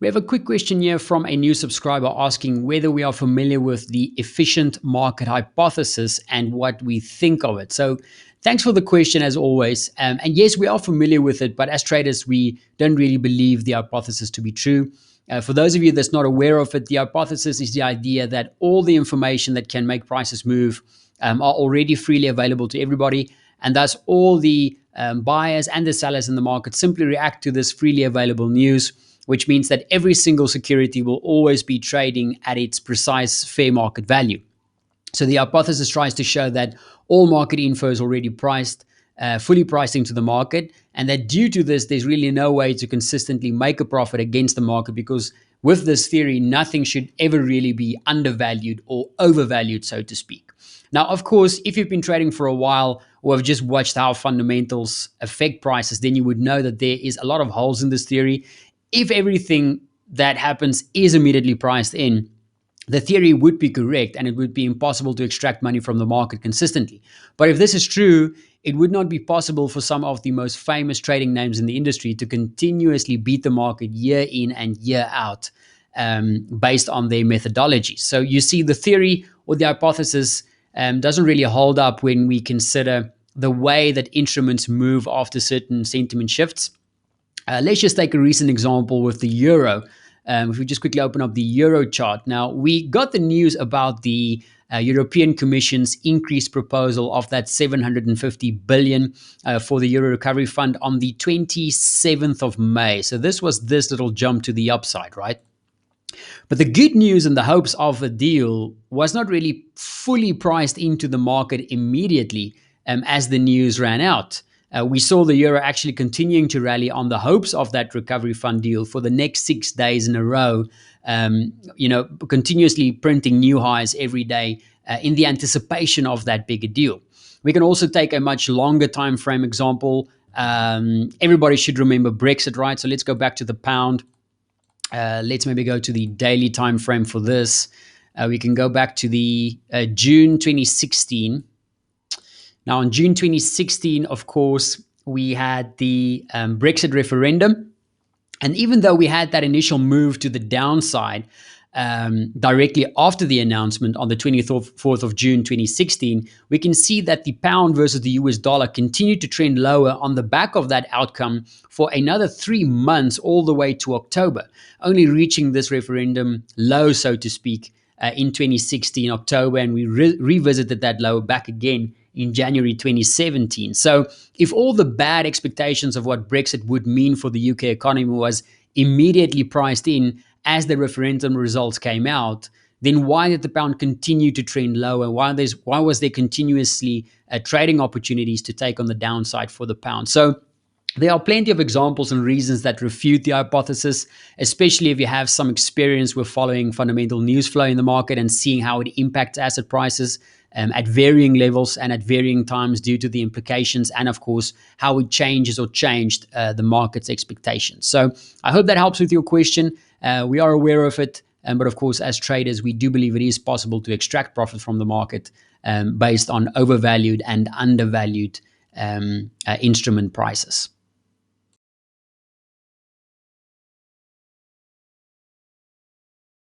We have a quick question here from a new subscriber asking whether we are familiar with the efficient market hypothesis and what we think of it. So, thanks for the question as always. And yes, we are familiar with it, but as traders, we don't really believe the hypothesis to be true. For those of you that's not aware of it, the hypothesis is the idea that all the information that can make prices move are already freely available to everybody, and thus all the buyers and the sellers in the market simply react to this freely available news, which means that every single security will always be trading at its precise fair market value. So the hypothesis tries to show that all market info is already priced, fully priced into the market, and that due to this, there's really no way to consistently make a profit against the market, because with this theory, nothing should ever really be undervalued or overvalued, so to speak. Now, of course, if you've been trading for a while or have just watched how fundamentals affect prices, then you would know that there is a lot of holes in this theory. If everything that happens is immediately priced in, the theory would be correct and it would be impossible to extract money from the market consistently. But if this is true, it would not be possible for some of the most famous trading names in the industry to continuously beat the market year in and year out based on their methodology. So you see, the theory or the hypothesis doesn't really hold up when we consider the way that instruments move after certain sentiment shifts. Let's just take a recent example with the euro. If we just quickly open up the euro chart. Now, we got the news about the European Commission's increased proposal of that 750 billion for the Euro Recovery Fund on the 27th of May. So this was this little jump to the upside, right? But the good news and the hopes of the deal was not really fully priced into the market immediately as the news ran out. We saw the euro actually continuing to rally on the hopes of that recovery fund deal for the next 6 days in a row, continuously printing new highs every day in the anticipation of that bigger deal. We can also take a much longer time frame example. Everybody should remember Brexit, right? So let's go back to the pound. Let's maybe go to the daily time frame for this. We can go back to the June 2016. Now, in June 2016, of course, we had the Brexit referendum. And even though we had that initial move to the downside directly after the announcement on the 24th of June 2016, we can see that the pound versus the US dollar continued to trend lower on the back of that outcome for another 3 months, all the way to October, only reaching this referendum low, so to speak, in 2016 October. And we revisited that low back again in January 2017. So if all the bad expectations of what Brexit would mean for the UK economy was immediately priced in as the referendum results came out, then why did the pound continue to trend lower? Why was there continuously trading opportunities to take on the downside for the pound? So there are plenty of examples and reasons that refute the hypothesis, especially if you have some experience with following fundamental news flow in the market and seeing how it impacts asset prices at varying levels and at varying times due to the implications and, of course, how it changes or changed the market's expectations. So I hope that helps with your question. We are aware of it, but of course, as traders, we do believe it is possible to extract profit from the market based on overvalued and undervalued instrument prices.